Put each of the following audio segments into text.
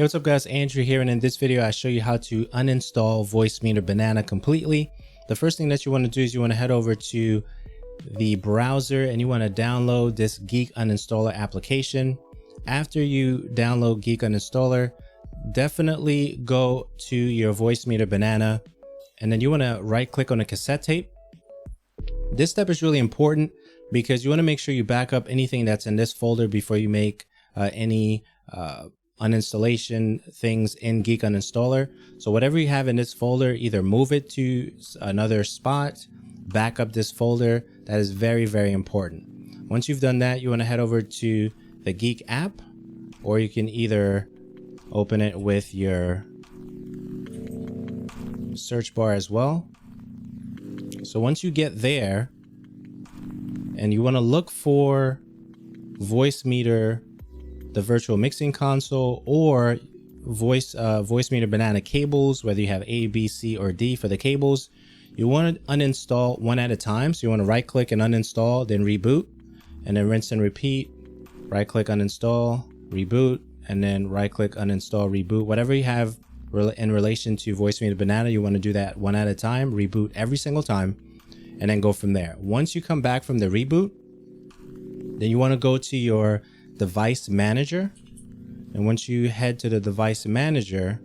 Hey, what's up guys, Andrew here, and in this video I show you how to uninstall Voicemeeter Banana completely. The first thing that you want to do is you want to head over to the browser and you want to download this Geek Uninstaller application. After you download Geek Uninstaller, definitely go to your Voicemeeter Banana and then you want to right click on the cassette tape. This step is really important because you want to make sure you back up anything that's in this folder before you make any uninstallation things in Geek Uninstaller. So whatever you have in this folder, either move it to another spot, back up this folder. That is very, very important. Once you've done that, you want to head over to the Geek app, or you can either open it with your search bar as well. So once you get there and you want to look for Voicemeeter, the virtual mixing console, or Voicemeeter Banana cables, whether you have A, B, C, or D for the cables, you want to uninstall one at a time. So you want to right click and uninstall, then reboot, and then rinse and repeat. Right click, uninstall, reboot, and then right click, uninstall, reboot. Whatever you have in relation to Voicemeeter Banana, you want to do that one at a time, reboot every single time, and then go from there. Once you come back from the reboot, then you want to go to your device manager, and once you head to the device manager,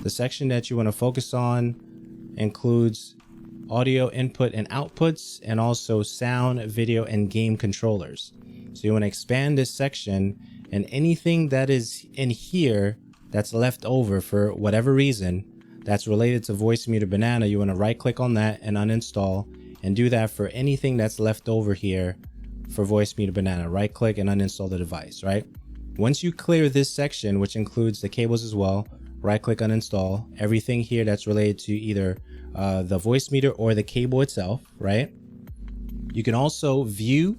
the section that you want to focus on includes audio input and outputs, and also sound, video, and game controllers. So you want to expand this section, and anything that is in here that's left over for whatever reason that's related to Voicemeeter Banana, you want to right click on that and uninstall, and do that for anything that's left over here for Voicemeeter Banana. Right click and uninstall the device, right? Once you clear this section, which includes the cables as well, right click, uninstall everything here that's related to either the Voicemeeter or the cable itself, right? You can also view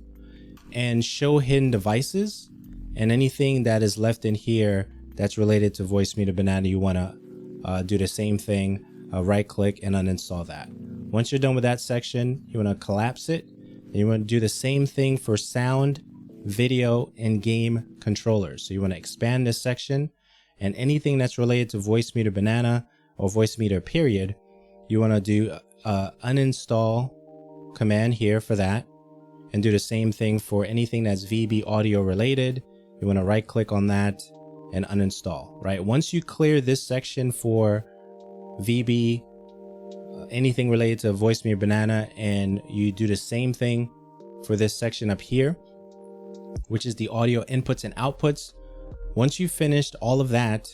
and show hidden devices, and anything that is left in here that's related to Voicemeeter Banana, you want to do the same thing, right click and uninstall that. Once you're done with that section, you want to collapse it. And you want to do the same thing for sound, video, and game controllers. So you want to expand this section, and anything that's related to Voicemeeter Banana or Voicemeeter period, you want to do uninstall command here for that, and do the same thing for anything that's VB-Audio related. You want to right click on that and uninstall, right? Once you clear this section for VB, anything related to Voicemeeter Banana, and you do the same thing for this section up here, which is the audio inputs and outputs. Once you've finished all of that,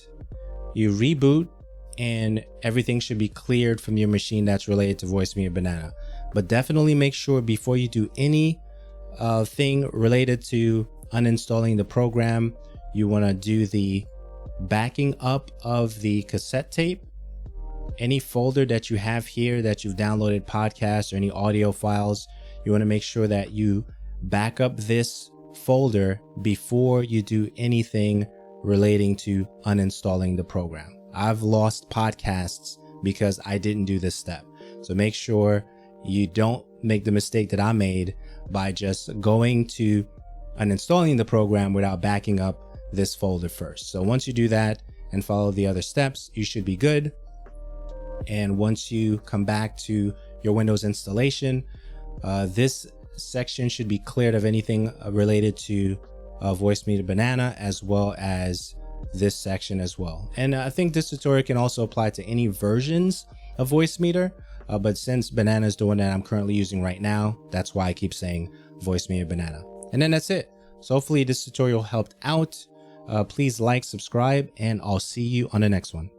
you reboot, and everything should be cleared from your machine that's related to Voicemeeter Banana. But definitely make sure before you do any thing related to uninstalling the program, you want to do the backing up of the cassette tape. Any folder that you have here that you've downloaded podcasts or any audio files, you want to make sure that you back up this folder before you do anything relating to uninstalling the program. I've lost podcasts because I didn't do this step. So make sure you don't make the mistake that I made by just going to uninstalling the program without backing up this folder first. So once you do that and follow the other steps, you should be good. And once you come back to your Windows installation, this section should be cleared of anything related to Voicemeeter Banana, as well as this section as well. And I think this tutorial can also apply to any versions of Voicemeeter, but since Banana is the one that I'm currently using right now, that's why I keep saying Voicemeeter Banana. And then that's it. So hopefully this tutorial helped out. Please like, subscribe, and I'll see you on the next one.